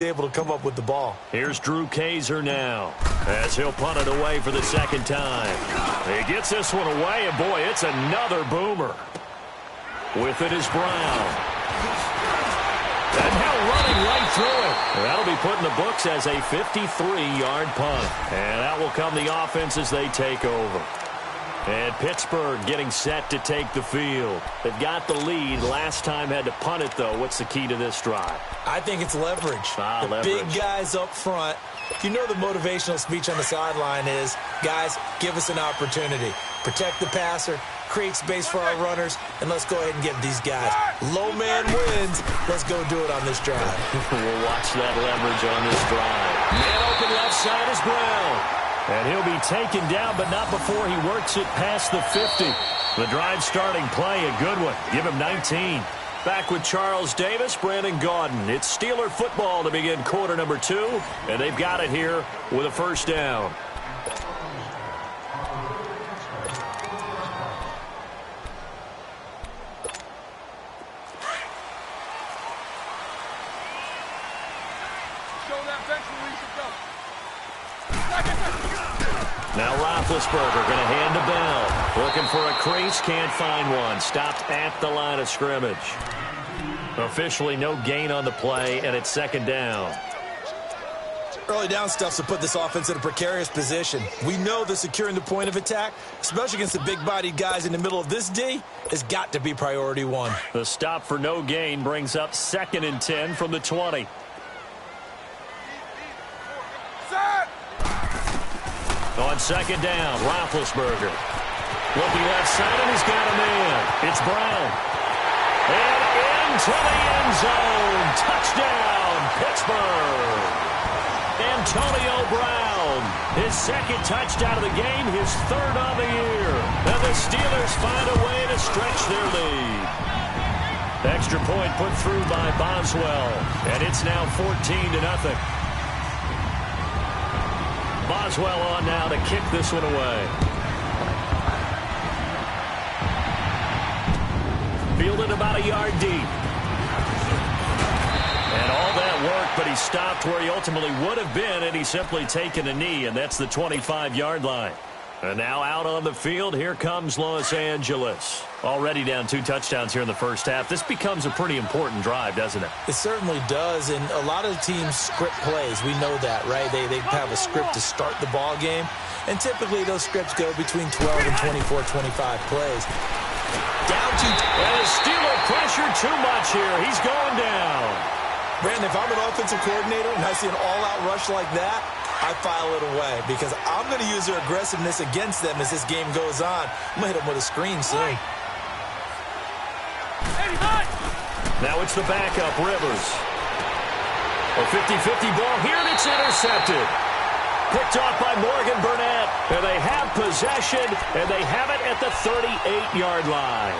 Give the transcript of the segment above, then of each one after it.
able to come up with the ball. Here's Drew Kaiser now as he'll punt it away for the second time. He gets this one away, and boy, it's another boomer. With it is Brown. And now running right through it. That'll be put in the books as a 53-yard punt. And that will come the offense as they take over. And Pittsburgh getting set to take the field. They've got the lead. Last time had to punt it, though. What's the key to this drive? I think it's leverage. Leverage. Big guys up front. You know the motivational speech on the sideline is, guys, give us an opportunity. Protect the passer, create space for our runners, and let's go ahead and get these guys. Low man wins. Let's go do it on this drive. We'll watch that leverage on this drive. Man open left side is Brown. And he'll be taken down, but not before he works it past the 50. The drive starting play, a good one. Give him 19. Back with Charles Davis, Brandon Gaudin. It's Steeler football to begin quarter number 2, and they've got it here with a first down. Now Roethlisberger going to hand to Bell. Looking for a crease, can't find one. Stopped at the line of scrimmage. Officially no gain on the play, and it's second down. Early down stuff's to put this offense in a precarious position. We know that securing the point of attack, especially against the big-bodied guys in the middle of this D, has got to be priority one. The stop for no gain brings up 2nd and 10 from the 20. On second down, Roethlisberger. Looking left side, and he's got a man. It's Brown. And into the end zone. Touchdown, Pittsburgh. Antonio Brown. His second touchdown of the game, his 3rd on the year. And the Steelers find a way to stretch their lead. Extra point put through by Boswell. And it's now 14-0. Boswell on now to kick this one away. Fielded about a yard deep. And all that work, but he stopped where he ultimately would have been, and he's simply taken a knee, and that's the 25-yard line. And now out on the field, here comes Los Angeles. Already down 2 touchdowns here in the first half. This becomes a pretty important drive, doesn't it? It certainly does, and a lot of teams script plays. We know that, right? They have a script to start the ball game, and typically those scripts go between 12 and 24, 25 plays. Down to... And the Steeler pressure too much here. He's going down. Brandon, if I'm an offensive coordinator and I see an all-out rush like that, I file it away because I'm going to use their aggressiveness against them as this game goes on. I'm going to hit them with a screen soon. Now it's the backup, Rivers. A 50-50 ball here, and it's intercepted. Picked off by Morgan Burnett. And they have possession, and they have it at the 38-yard line.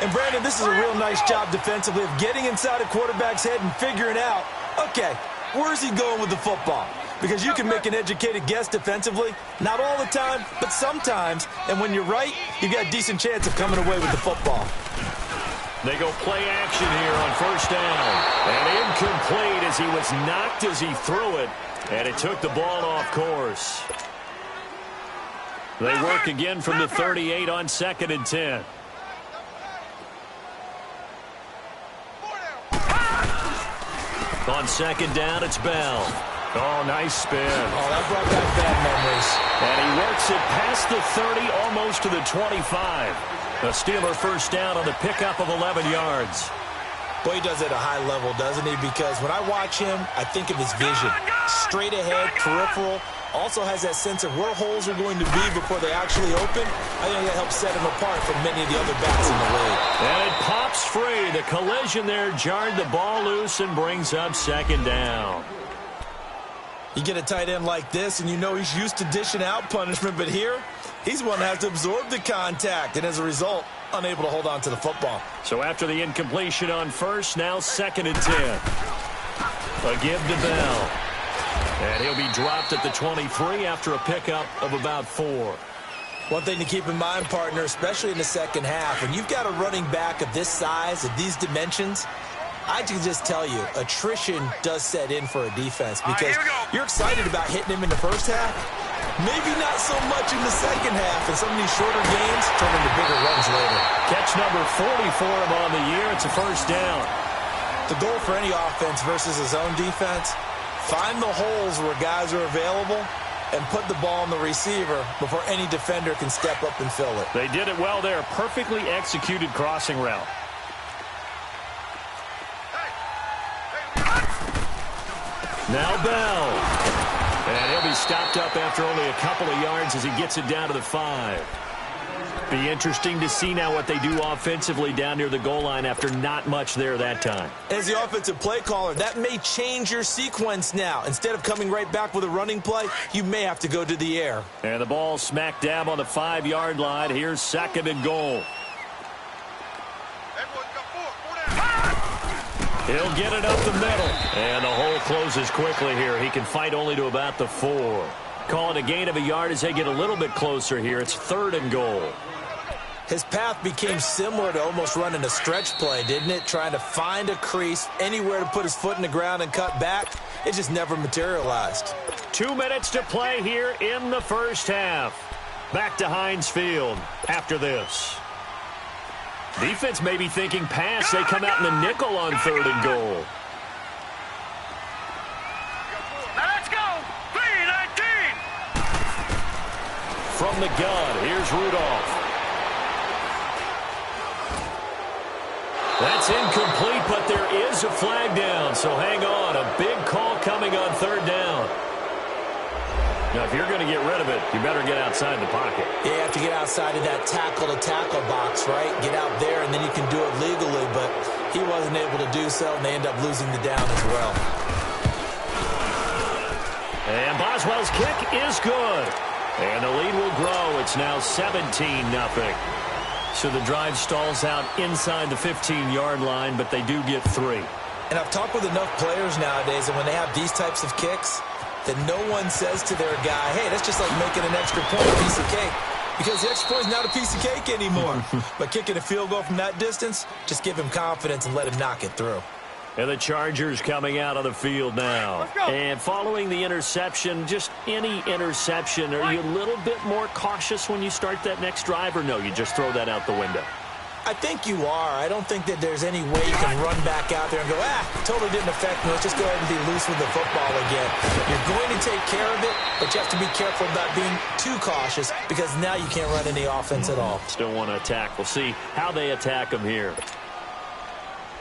And, Brandon, this is a real nice job defensively of getting inside a quarterback's head and figuring out, okay, where's he going with the football? Because you can make an educated guess defensively. Not all the time, but sometimes. And when you're right, you've got a decent chance of coming away with the football. They go play action here on first down. And incomplete as he was knocked as he threw it. And it took the ball off course. They work again from the 38 on 2nd and 10. On second down, it's Bell. Oh, nice spin. Oh, that brought back bad memories. And he works it past the 30, almost to the 25. A Steeler first down on the pickup of 11 yards. Boy, he does it at a high level, doesn't he? Because when I watch him, I think of his vision. Straight ahead, peripheral. Also has that sense of where holes are going to be before they actually open. I think that helps set him apart from many of the other backs in the league. And it pops free. The collision there jarred the ball loose and brings up second down. You get a tight end like this, and you know he's used to dishing out punishment, but here, he's one that has to absorb the contact, and as a result, unable to hold on to the football. So after the incompletion on first, now 2nd and 10. A give to Bell. And he'll be dropped at the 23 after a pickup of about 4. One thing to keep in mind, partner, especially in the second half, when you've got a running back of this size, of these dimensions, I can just tell you, attrition does set in for a defense because you're excited about hitting him in the first half. Maybe not so much in the second half, and some of these shorter games turn into bigger runs later. Catch number 40 for him on the year. It's a first down. The goal for any offense versus his own defense, find the holes where guys are available and put the ball on the receiver before any defender can step up and fill it. They did it well there. Perfectly executed crossing route. Now Bell. And he'll be stopped up after only a couple of yards as he gets it down to the 5. Be interesting to see now what they do offensively down near the goal line after not much there that time. As the offensive play caller, that may change your sequence now. Instead of coming right back with a running play, you may have to go to the air. And the ball smack dab on the 5-yard line. Here's 2nd and goal. He'll get it up the middle. And the hole closes quickly here. He can fight only to about the 4. Call it a gain of a yard as they get a little bit closer here. It's 3rd and goal. His path became similar to almost running a stretch play, didn't it? Trying to find a crease, anywhere to put his foot in the ground and cut back. It just never materialized. 2 minutes to play here in the first half. Back to Heinz Field after this. Defense may be thinking pass. They come out in the nickel on 3rd and goal. Now let's go. 3-19. From the gun, here's Rudolph. That's incomplete, but there is a flag down, so hang on. A big call coming on 3rd down. Now, if you're going to get rid of it, you better get outside the pocket. Yeah, you have to get outside of that tackle-to-tackle box, right? Get out there, and then you can do it legally, but he wasn't able to do so, and they end up losing the down as well. And Boswell's kick is good. And the lead will grow. It's now 17-0. So the drive stalls out inside the 15-yard line, but they do get 3. And I've talked with enough players nowadays, and when they have these types of kicks, that no one says to their guy, hey, that's just like making an extra point, a piece of cake. Because the extra point is not a piece of cake anymore. But kicking a field goal from that distance, just give him confidence and let him knock it through. And the Chargers coming out on the field now. And following the interception, just any interception, are you a little bit more cautious when you start that next drive, or no, you just throw that out the window? I think you are. I don't think that there's any way you can run back out there and go, totally didn't affect me. Let's just go ahead and be loose with the football again. You're going to take care of it, but you have to be careful about being too cautious because now you can't run any offense at all. Still want to attack. We'll see how they attack them here.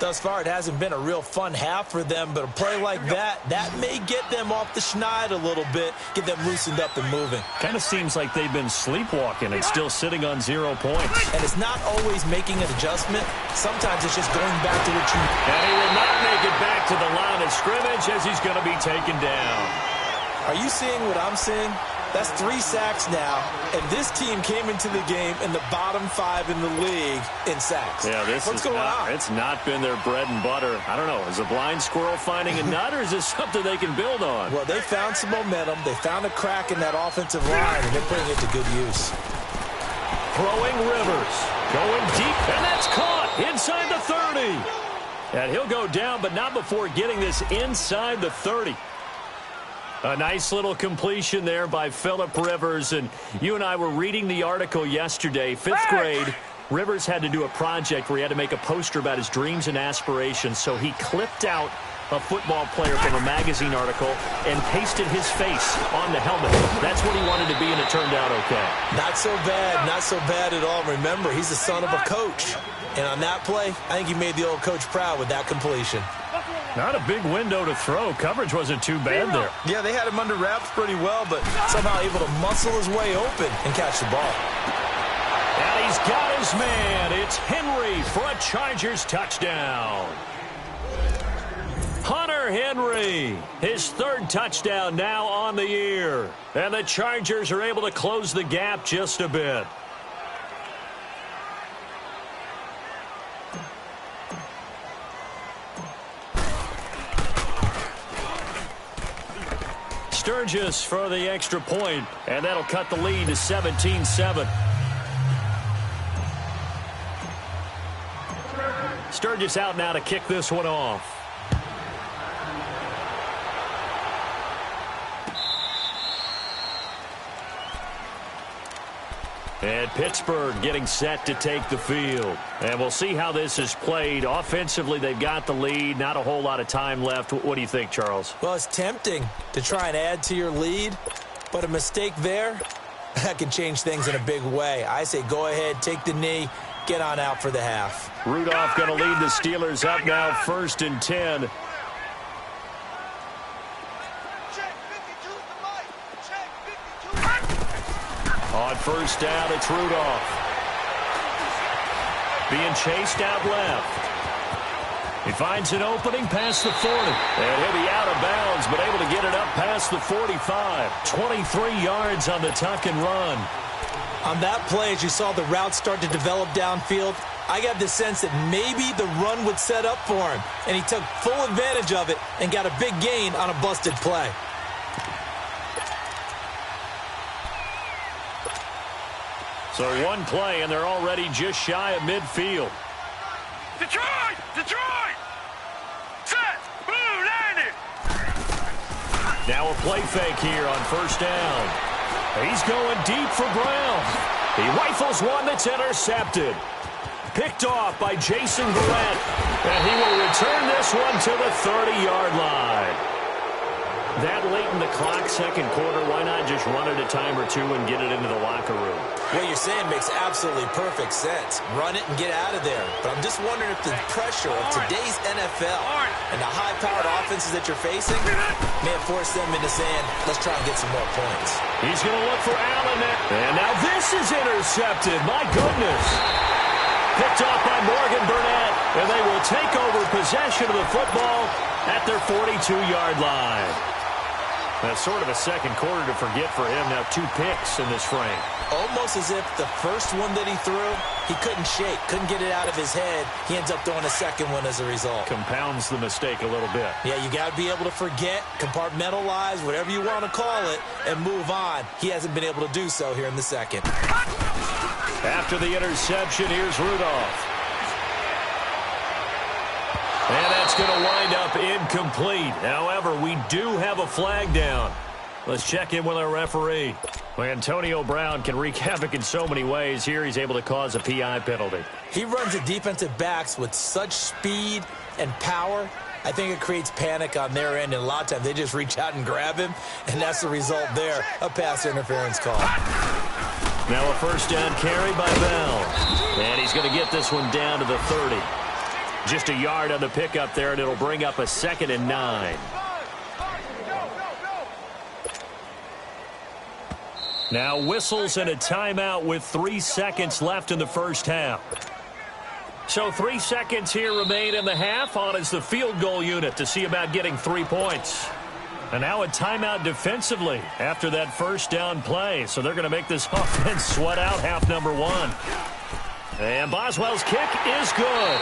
Thus far, it hasn't been a real fun half for them, but a play like that may get them off the schneid a little bit, get them loosened up and moving. Kind of seems like they've been sleepwalking and still sitting on 0 points. And it's not always making an adjustment. Sometimes it's just going back to what you... And he will not make it back to the line of scrimmage as he's going to be taken down. Are you seeing what I'm seeing? That's 3 sacks now, and this team came into the game in the bottom 5 in the league in sacks. Yeah, what's going on? It's not been their bread and butter. I don't know. Is a blind squirrel finding a nut, or is this something they can build on? Well, they found some momentum. They found a crack in that offensive line, and they're putting it to good use. Throwing Rivers. Going deep, and that's caught inside the 30. And he'll go down, but not before getting this inside the 30. A nice little completion there by Phillip Rivers. And you and I were reading the article yesterday. 5th grade, Rivers had to do a project where he had to make a poster about his dreams and aspirations. So he clipped out a football player from a magazine article and pasted his face on the helmet. That's what he wanted to be, and it turned out okay. Not so bad. Not so bad at all. Remember, he's the son of a coach. And on that play, I think he made the old coach proud with that completion. Not a big window to throw. Coverage wasn't too bad there. Yeah, they had him under wraps pretty well, but somehow able to muscle his way open and catch the ball. And he's got his man. It's Henry for a Chargers touchdown. Hunter Henry, his 3rd touchdown now on the year. And the Chargers are able to close the gap just a bit. Sturgis for the extra point, and that'll cut the lead to 17-7. Sturgis out now to kick this one off. And Pittsburgh getting set to take the field. And we'll see how this is played. Offensively, they've got the lead. Not a whole lot of time left. What do you think, Charles? Well, it's tempting to try and add to your lead, but a mistake there, that can change things in a big way. I say go ahead, take the knee, get on out for the half. Rudolph going to lead the Steelers up now 1st and 10. On 1st down, it's Rudolph. Being chased out left. He finds an opening past the 40. And he'll be out of bounds, but able to get it up past the 45. 23 yards on the tuck and run. On that play, as you saw the route start to develop downfield, I got the sense that maybe the run would set up for him. And he took full advantage of it and got a big gain on a busted play. So one play, and they're already just shy of midfield. Detroit! Detroit! Set! Blue landing! Now a play fake here on 1st down. He's going deep for Brown. He rifles one that's intercepted. Picked off by Jason Verrett. And he will return this one to the 30-yard line. That late in the clock, 2nd quarter, why not just run it a time or two and get it into the locker room? What you're saying makes absolutely perfect sense. Run it and get out of there. But I'm just wondering if the pressure of today's NFL and the high-powered offenses that you're facing may have forced them into saying, let's try and get some more points. He's going to look for Allen. And now this is intercepted. My goodness. Picked off by Morgan Burnett. And they will take over possession of the football at their 42-yard line. That's sort of a 2nd quarter to forget for him. Now 2 picks in this frame. Almost as if the first one that he threw, he couldn't shake, couldn't get it out of his head. He ends up throwing a 2nd one as a result. Compounds the mistake a little bit. Yeah, you got to be able to forget, compartmentalize, whatever you want to call it, and move on. He hasn't been able to do so here in the 2nd. After the interception, here's Rudolph. And that's going to wind up incomplete. However, we do have a flag down. Let's check in with our referee. Well, Antonio Brown can wreak havoc in so many ways. Here he's able to cause a PI penalty. He runs the defensive backs with such speed and power. I think it creates panic on their end, and a lot of times they just reach out and grab him, and that's the result there, a pass interference call. Now a 1st down carry by Bell. And he's going to get this one down to the 30. Just a yard on the pickup there, and it'll bring up a 2nd and 9. Now whistles and a timeout with 3 seconds left in the 1st half. So 3 seconds here remain in the half. On is the field goal unit to see about getting 3 points. And now a timeout defensively after that 1st down play. So they're going to make this offense sweat out half number 1. And Boswell's kick is good.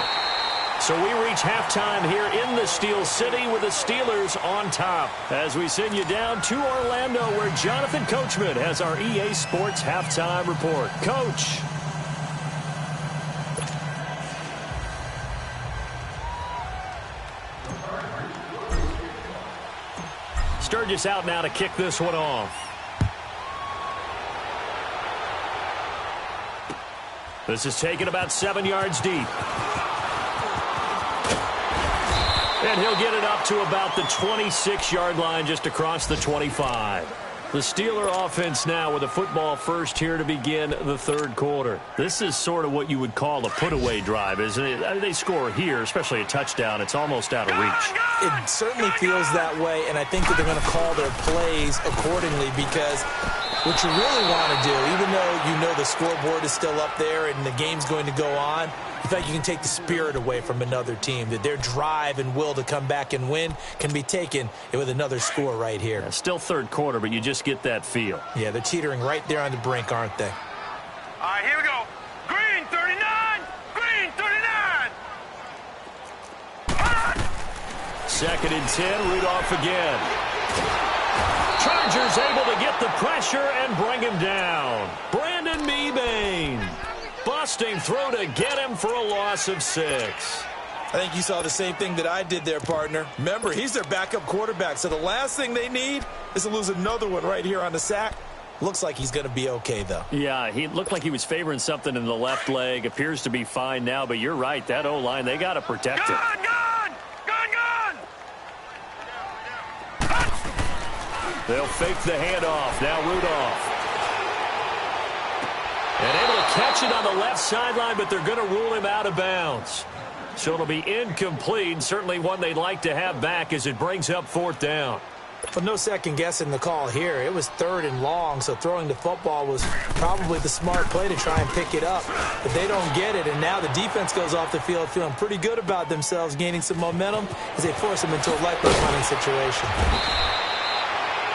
So we reach halftime here in the Steel City with the Steelers on top as we send you down to Orlando where Jonathan Coachman has our EA Sports halftime report. Coach. Sturgis out now to kick this one off. This is taken about 7 yards deep. And he'll get it up to about the 26-yard line just across the 25. The Steeler offense now with a football first here to begin the 3rd quarter. This is sort of what you would call a put-away drive, isn't it? I mean, they score here, especially a touchdown. It's almost out of reach. It certainly feels that way, and I think that they're going to call their plays accordingly because what you really want to do, even though you know the scoreboard is still up there and the game's going to go on, in fact, you can take the spirit away from another team, that their drive and will to come back and win can be taken with another score right here. Yeah, still 3rd quarter, but you just get that feel. Yeah, they're teetering right there on the brink, aren't they? All right, here we go. Green 39! Green 39! 2nd and 10, Rudolph again. Chargers able to get the pressure and bring him down. Brandon Mebane. Busting through to get him for a loss of 6. I think you saw the same thing that I did there, partner. Remember, he's their backup quarterback, so the last thing they need is to lose another one right here on the sack. Looks like he's going to be okay, though. Yeah, he looked like he was favoring something in the left leg. Appears to be fine now, but you're right. That O-line, they got to protect it. Gone! They'll fake the handoff. Now Rudolph. And able to catch it on the left sideline, but they're going to rule him out of bounds. So it'll be incomplete, certainly one they'd like to have back as it brings up 4th down. But no second guessing the call here. It was 3rd and long, so throwing the football was probably the smart play to try and pick it up. But they don't get it, and now the defense goes off the field feeling pretty good about themselves, gaining some momentum as they force them into a likely punting situation.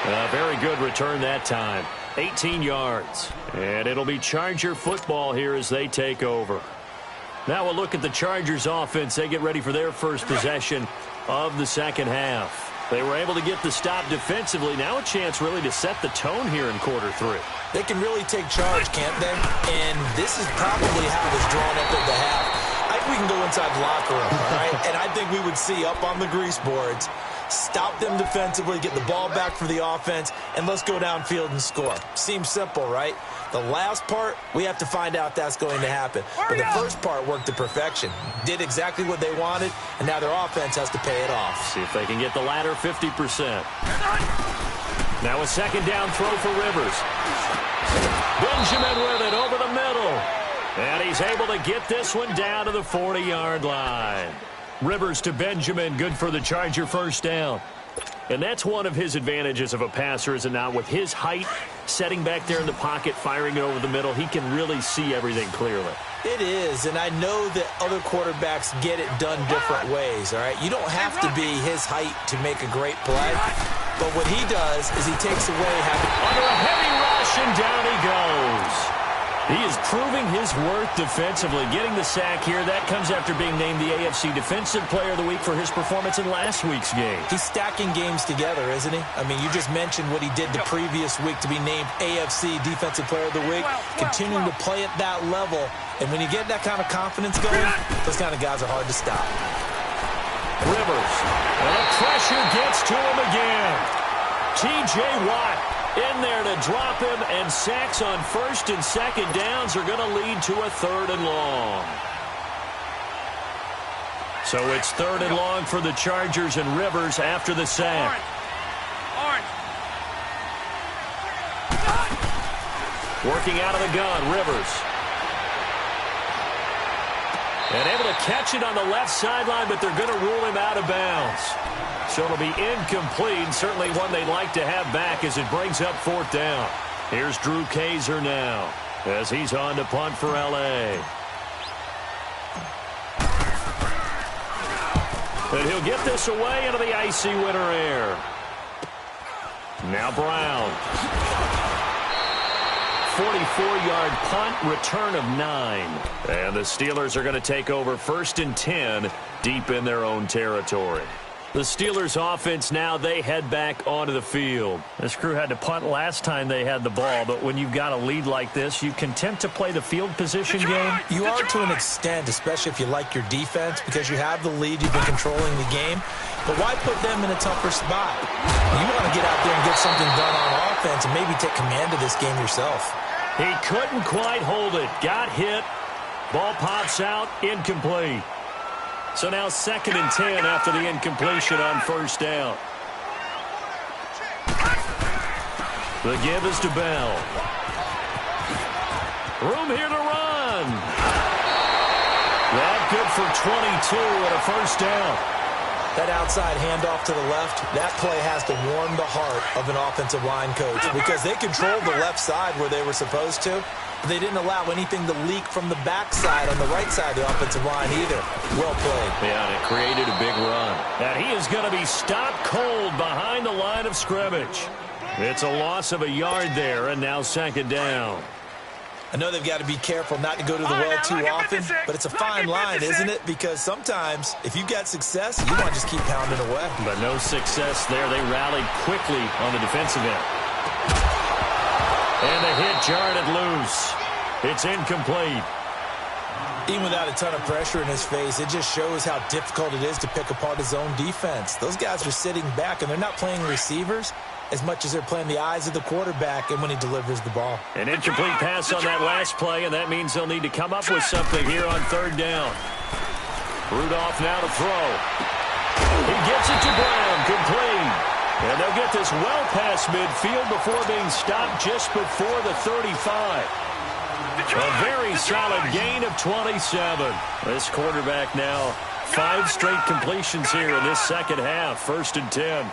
A very good return that time. 18 yards. And it'll be Charger football here as they take over. Now we'll look at the Chargers offense. They get ready for their first possession of the second half. They were able to get the stop defensively. Now a chance really to set the tone here in quarter 3. They can really take charge, can't they? And this is probably how it was drawn up at the half. I think we can go inside the locker room, all right? And I think we would see up on the grease boards, stop them defensively, get the ball back for the offense, and let's go downfield and score. Seems simple, right? The last part, we have to find out that's going to happen. But the first part worked to perfection. Did exactly what they wanted, and now their offense has to pay it off. See if they can get the latter 50%. Now a second down throw for Rivers. Benjamin with it over the middle. And he's able to get this one down to the 40-yard line. Rivers to Benjamin, good for the Charger first down. And that's one of his advantages of a passer, is it not? With his height, setting back there in the pocket, firing it over the middle, he can really see everything clearly. It is, and I know that other quarterbacks get it done different ways, all right? You don't have to be his height to make a great play, but what he does is he takes away having... Under a heavy rush, and down he goes. He is proving his worth defensively, getting the sack here. That comes after being named the AFC Defensive Player of the Week for his performance in last week's game. He's stacking games together, isn't he? I mean, you just mentioned what he did the previous week to be named AFC Defensive Player of the Week, continuing to play at that level. And when you get that kind of confidence going, those kind of guys are hard to stop. Rivers, and the pressure gets to him again. T.J. Watt in there to drop him, and sacks on first and second downs are going to lead to a 3rd and long. So it's 3rd and long for the Chargers, and Rivers after the sack. Working out of the gun, Rivers. And able to catch it on the left sideline, but they're going to rule him out of bounds. So it'll be incomplete, certainly one they'd like to have back as it brings up 4th down. Here's Drew Kaiser now as he's on to punt for L.A. And he'll get this away into the icy winter air. Now Brown. 44-yard punt, return of 9. And the Steelers are going to take over 1st and 10 deep in their own territory. The Steelers offense now, they head back onto the field. This crew had to punt last time they had the ball, but when you've got a lead like this, you content to play the field position game? You are to an extent, especially if you like your defense, because you have the lead, you've been controlling the game. But why put them in a tougher spot? You want to get out there and get something done on offense and maybe take command of this game yourself. He couldn't quite hold it. Got hit. Ball pops out. Incomplete. So now 2nd and 10 after the incompletion on first down. The give is to Bell. Room here to run. That good for 22 and a first down. That outside handoff to the left, that play has to warm the heart of an offensive line coach because they controlled the left side where they were supposed to. But they didn't allow anything to leak from the backside on the right side of the offensive line either. Well played. Yeah, and it created a big run. And he is going to be stopped cold behind the line of scrimmage. It's a loss of a yard there, and now 2nd down. I know they've got to be careful not to go to the well too often, but it's a fine line, isn't it? Because sometimes, if you've got success, you want to just keep pounding away. But no success there. They rallied quickly on the defensive end. And the hit jarred it loose. It's incomplete. Even without a ton of pressure in his face, it just shows how difficult it is to pick apart his own defense. Those guys are sitting back, and they're not playing receivers as much as they're playing the eyes of the quarterback and when he delivers the ball. An incomplete pass on that last play, and that means they'll need to come up with something here on third down. Rudolph now to throw. He gets it to Brown, complete. And they'll get this well past midfield before being stopped just before the 35. A very solid gain of 27. This quarterback now 5 straight completions here in this second half. 1st and 10.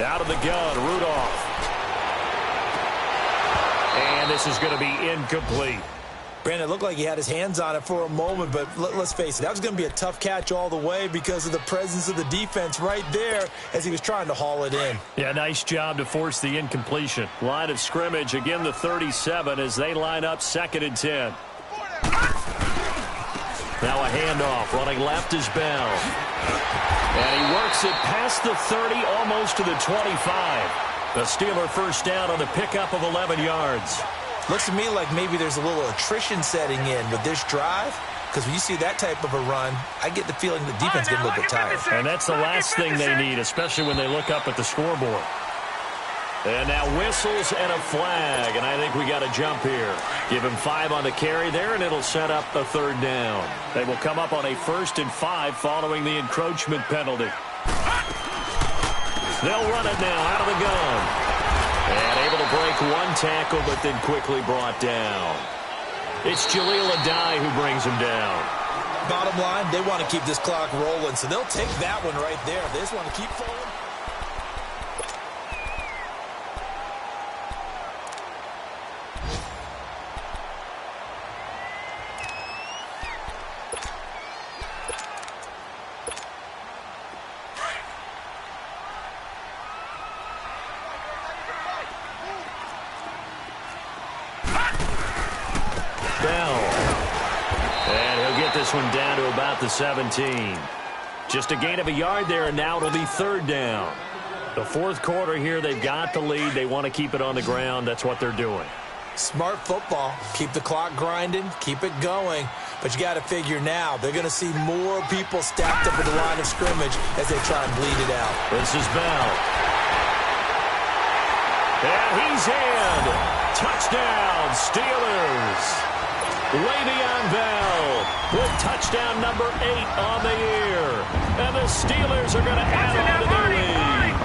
Out of the gun, Rudolph. And this is going to be incomplete. Brandon, it looked like he had his hands on it for a moment, but let's face it, that was going to be a tough catch all the way because of the presence of the defense right there as he was trying to haul it in. Yeah, nice job to force the incompletion. Line of scrimmage, again the 37 as they line up 2nd and 10. Now a handoff, running left is Bell. And he works it past the 30, almost to the 25. The Steeler first down on the pickup of 11 yards. Looks to me like maybe there's a little attrition setting in with this drive, because when you see that type of a run, I get the feeling the defense getting a little bit tired. And that's the last thing they need, especially when they look up at the scoreboard. And now whistles and a flag, and I think we got a jump here. Give him 5 on the carry there, and it'll set up a 3rd down. They will come up on a 1st and 5 following the encroachment penalty. They'll run it now out of the gun. And able to break 1 tackle, but then quickly brought down. It's Jaleel Adai who brings him down. Bottom line, they want to keep this clock rolling, so they'll take that one right there. They just want to keep forward. One down to about the 17. Just a gain of a yard there, and now it'll be 3rd down. The 4th quarter here, they've got the lead. They want to keep it on the ground. That's what they're doing. Smart football. Keep the clock grinding. Keep it going. But you got to figure now, they're going to see more people stacked up at the line of scrimmage as they try and bleed it out. This is Bell. And he's in. Touchdown, Steelers. Le'Veon Bell with touchdown number 8 on the year. And the Steelers are going to add on to their lead.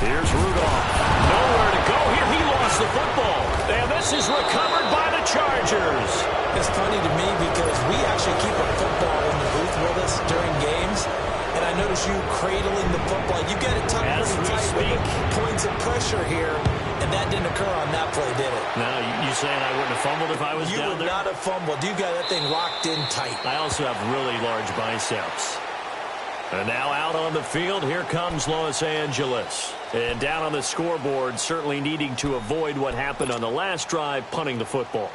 Here's Rudolph. Nowhere to go here. He lost the football. And this is recovered by the Chargers. It's funny to me because we actually keep a football in the booth with us during games. And I notice you cradling the football. You get it tucked pretty tight with points of pressure here. And that didn't occur on that play, did it? No, you saying I wouldn't have fumbled if I was down there? You would not have fumbled. You got that thing locked in tight. I also have really large biceps. And now out on the field, here comes Los Angeles. And down on the scoreboard, certainly needing to avoid what happened on the last drive, punting the football.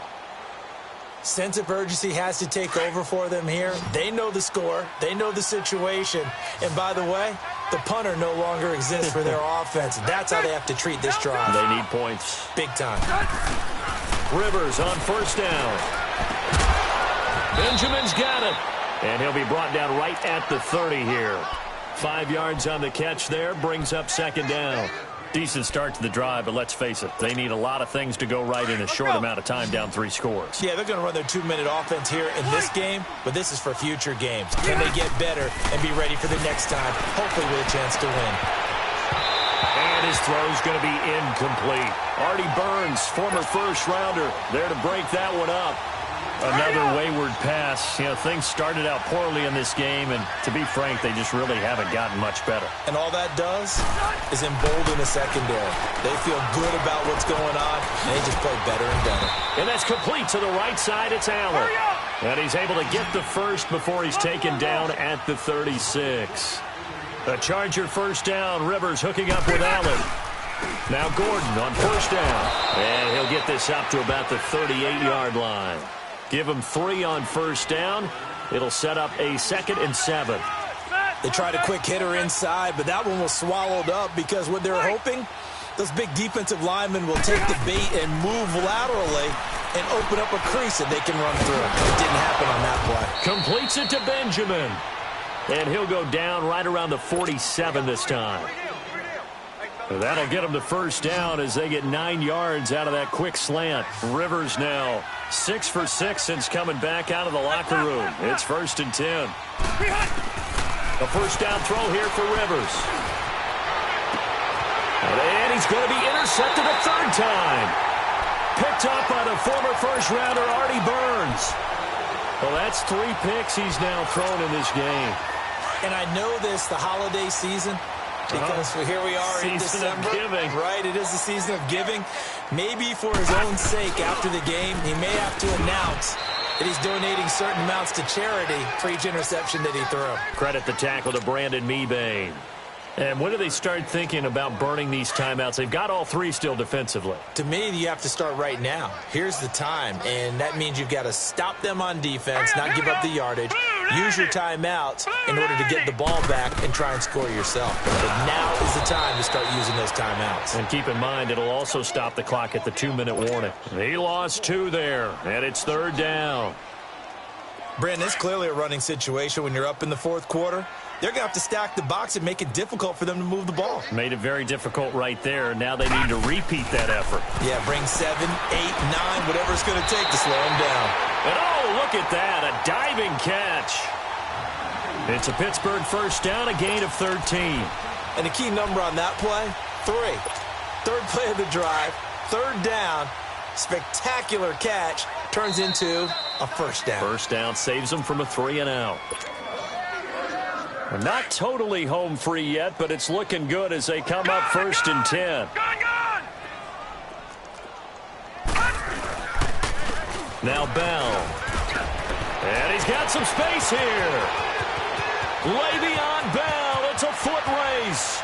Sense of urgency has to take over for them here. They know the score. They know the situation. And by the way, the punter no longer exists for their offense. That's how they have to treat this drive. They need points. Big time. Rivers on 1st down. Benjamin's got it. And he'll be brought down right at the 30 here. 5 yards on the catch there. Brings up 2nd down. Decent start to the drive, but let's face it, they need a lot of things to go right in a short amount of time down 3 scores. Yeah, they're going to run their 2-minute offense here in this game, but this is for future games. Can they get better and be ready for the next time, hopefully with a chance to win? And his throw's going to be incomplete. Artie Burns, former first-rounder, there to break that one up. Another wayward pass. You know, things started out poorly in this game, and to be frank, they just really haven't gotten much better. And all that does is embolden the secondary. They feel good about what's going on, and they just play better and better. And that's complete to the right side. It's Allen. And he's able to get the first before he's taken down at the 36. A Charger first down. Rivers hooking up with Allen. Now Gordon on 1st down. And he'll get this up to about the 38-yard line. Give him 3 on 1st down. It'll set up a 2nd and 7. They tried a quick hitter inside, but that one was swallowed up because what they're hoping, Those big defensive linemen will take the bait and move laterally and open up a crease that they can run through. It didn't happen on that play. Completes it to Benjamin. And he'll go down right around the 47 this time. That'll get them to first down as they get 9 yards out of that quick slant. Rivers now 6 for 6 since coming back out of the locker room. It's 1st and 10. A first down throw here for Rivers. And he's going to be intercepted a 3rd time. Picked up by the former first-rounder Artie Burns. Well, that's 3 picks he's now thrown in this game. And I know this, the holiday season, because here we are in December. Season of giving. Right, it is the season of giving. Maybe for his own sake after the game, he may have to announce that he's donating certain amounts to charity for each interception that he threw. Credit the tackle to Brandon Mebane. And when do they start thinking about burning these timeouts? They've got all 3 still defensively. To me, you have to start right now. Here's the time, and that means you've got to stop them on defense, not give up the yardage, use your timeouts in order to get the ball back and try and score yourself. But now is the time to start using those timeouts. And keep in mind, it'll also stop the clock at the 2-minute warning. He lost 2 there, and it's 3rd down. Brandon, it's clearly a running situation when you're up in the 4th quarter. They're going to have to stack the box and make it difficult for them to move the ball. Made it very difficult right there. Now they need to repeat that effort. Yeah, bring 7, 8, 9, whatever it's going to take to slow them down. And oh, look at that, a diving catch. It's a Pittsburgh first down, a gain of 13. And the key number on that play, 3. 3rd play of the drive, 3rd down, spectacular catch, turns into a first down. First down saves them from a 3-and-out. Not totally home free yet, but it's looking good as they come up 1st and 10. Now Bell. And he's got some space here. Le'Veon Bell. It's a foot race.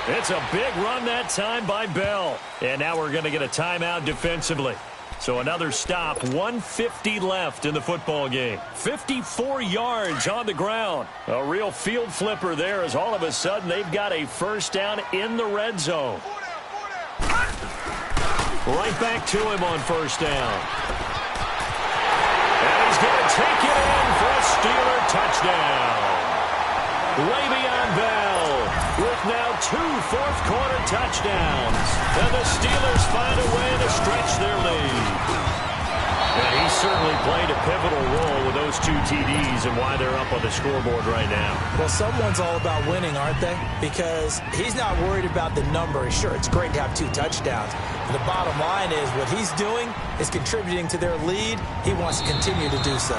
It's a big run that time by Bell. And now we're going to get a timeout defensively. So another stop, 1:50 left in the football game. 54 yards on the ground. A real field flipper there as all of a sudden they've got a first down in the red zone. Right back to him on first down. And he's going to take it in for a Steeler touchdown. Le'Veon Bell with now 2 fourth-quarter touchdowns. And the Steelers find a way to stretch their lead. And he certainly played a pivotal role with those 2 TDs and why they're up on the scoreboard right now. Well, someone's all about winning, aren't they? Because he's not worried about the number. Sure, it's great to have 2 touchdowns. But the bottom line is what he's doing is contributing to their lead. He wants to continue to do so.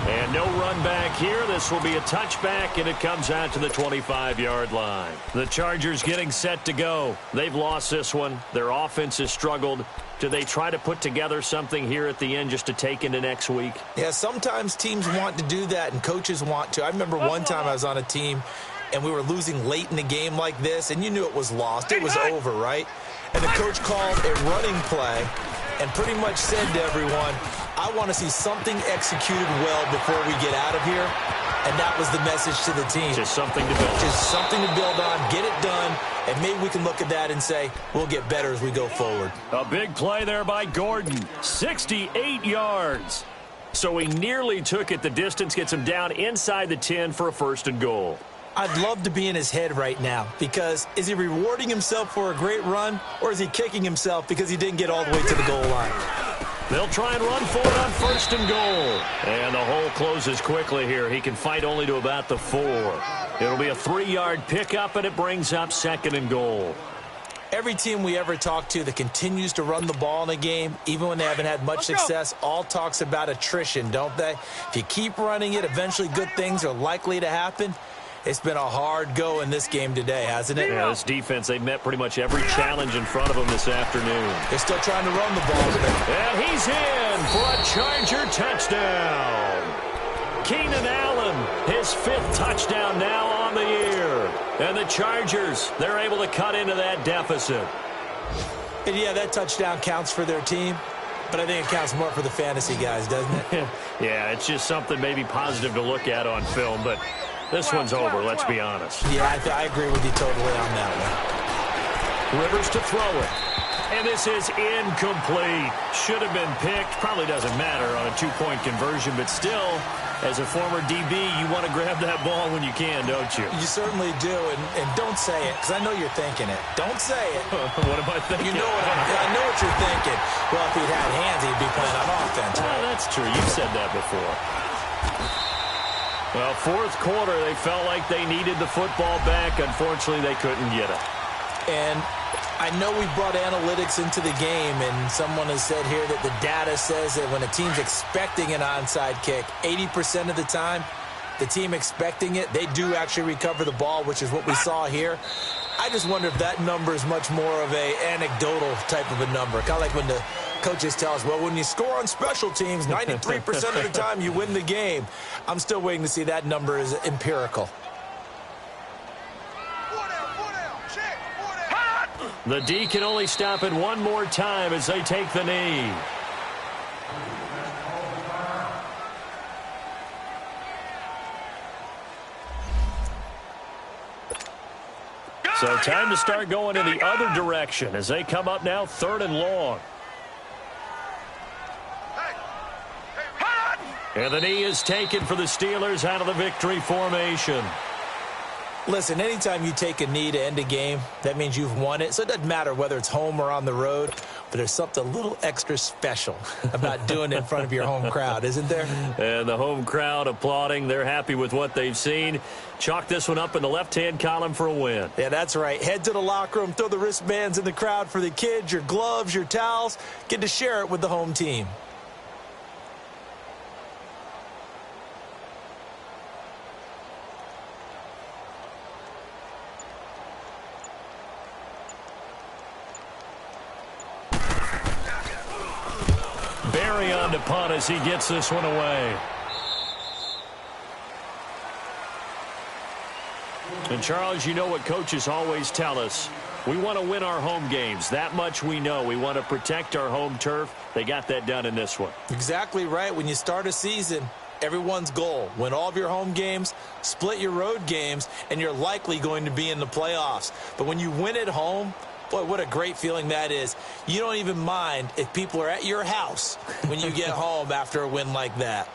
And no run back here. This will be a touchback, and it comes out to the 25-yard line. The Chargers getting set to go. They've lost this one. Their offense has struggled. Do they try to put together something here at the end just to take into next week? Yeah, sometimes teams want to do that, and coaches want to. I remember one time I was on a team, and we were losing late in the game like this, and you knew it was lost. It was over, right? And the coach called a running play and pretty much said to everyone, I want to see something executed well before we get out of here. And that was the message to the team. Just something to build. Just something to build on, get it done, and maybe we can look at that and say, we'll get better as we go forward. A big play there by Gordon. 68 yards. So he nearly took it the distance, gets him down inside the 10 for a 1st and goal. I'd love to be in his head right now because is he rewarding himself for a great run or is he kicking himself because he didn't get all the way to the goal line? They'll try and run for it on 1st and goal. And the hole closes quickly here. He can fight only to about the 4. It'll be a 3-yard pickup, and it brings up 2nd and goal. Every team we ever talk to that continues to run the ball in a game, even when they haven't had much success, all talks about attrition, don't they? If you keep running it, eventually good things are likely to happen. It's been a hard go in this game today, hasn't it? Yeah, this defense, they've met pretty much every challenge in front of them this afternoon. They're still trying to run the ball today. And he's in for a Charger touchdown. Keenan Allen, his 5th touchdown now on the year. And the Chargers, they're able to cut into that deficit. And yeah, that touchdown counts for their team, but I think it counts more for the fantasy guys, doesn't it? Yeah, it's just something maybe positive to look at on film, but this one's over, let's be honest. Yeah, I agree with you totally on that one. Rivers to throw it. And this is incomplete. Should have been picked. Probably doesn't matter on a two-point conversion, but still, as a former DB, you want to grab that ball when you can, don't you? You certainly do, and don't say it, because I know you're thinking it. Don't say it. What am I thinking? You know I know what you're thinking. Well, if he'd had hands, he'd be playing on offense. Well, that's true. You've said that before. Well, fourth quarter, they felt like they needed the football back. Unfortunately, they couldn't get it. And I know we brought analytics into the game, and someone has said here that the data says that when a team's expecting an onside kick, 80% of the time, the team expecting it, they do actually recover the ball, which is what we saw here. I just wonder if that number is much more of a anecdotal type of a number. Kind of like when the coaches tell us, well, when you score on special teams, 93% of the time you win the game. I'm still waiting to see that number is empirical. The D can only stop it one more time as they take the knee. So time to start going in the other direction as they come up now 3rd and long. And the knee is taken for the Steelers out of the victory formation. Listen, anytime you take a knee to end a game, that means you've won it. So it doesn't matter whether it's home or on the road, but there's something a little extra special about doing it in front of your home crowd, isn't there? And the home crowd applauding. They're happy with what they've seen. Chalk this one up in the left-hand column for a win. Yeah, that's right. Head to the locker room, throw the wristbands in the crowd for the kids, your gloves, your towels. Get to share it with the home team. Barry on to punt as he gets this one away. And, Charles, you know what coaches always tell us. We want to win our home games. That much we know. We want to protect our home turf. They got that done in this one. Exactly right. When you start a season, everyone's goal, win all of your home games, split your road games, and you're likely going to be in the playoffs. But when you win at home, boy, what a great feeling that is. You don't even mind if people are at your house when you get home after a win like that.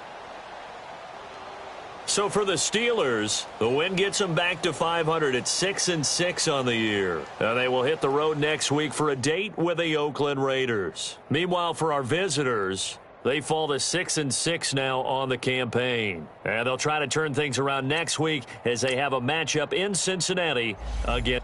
So for the Steelers, the win gets them back to 500 at 6-6 on the year. And they will hit the road next week for a date with the Oakland Raiders. Meanwhile, for our visitors, they fall to 6-6 now on the campaign. And they'll try to turn things around next week as they have a matchup in Cincinnati against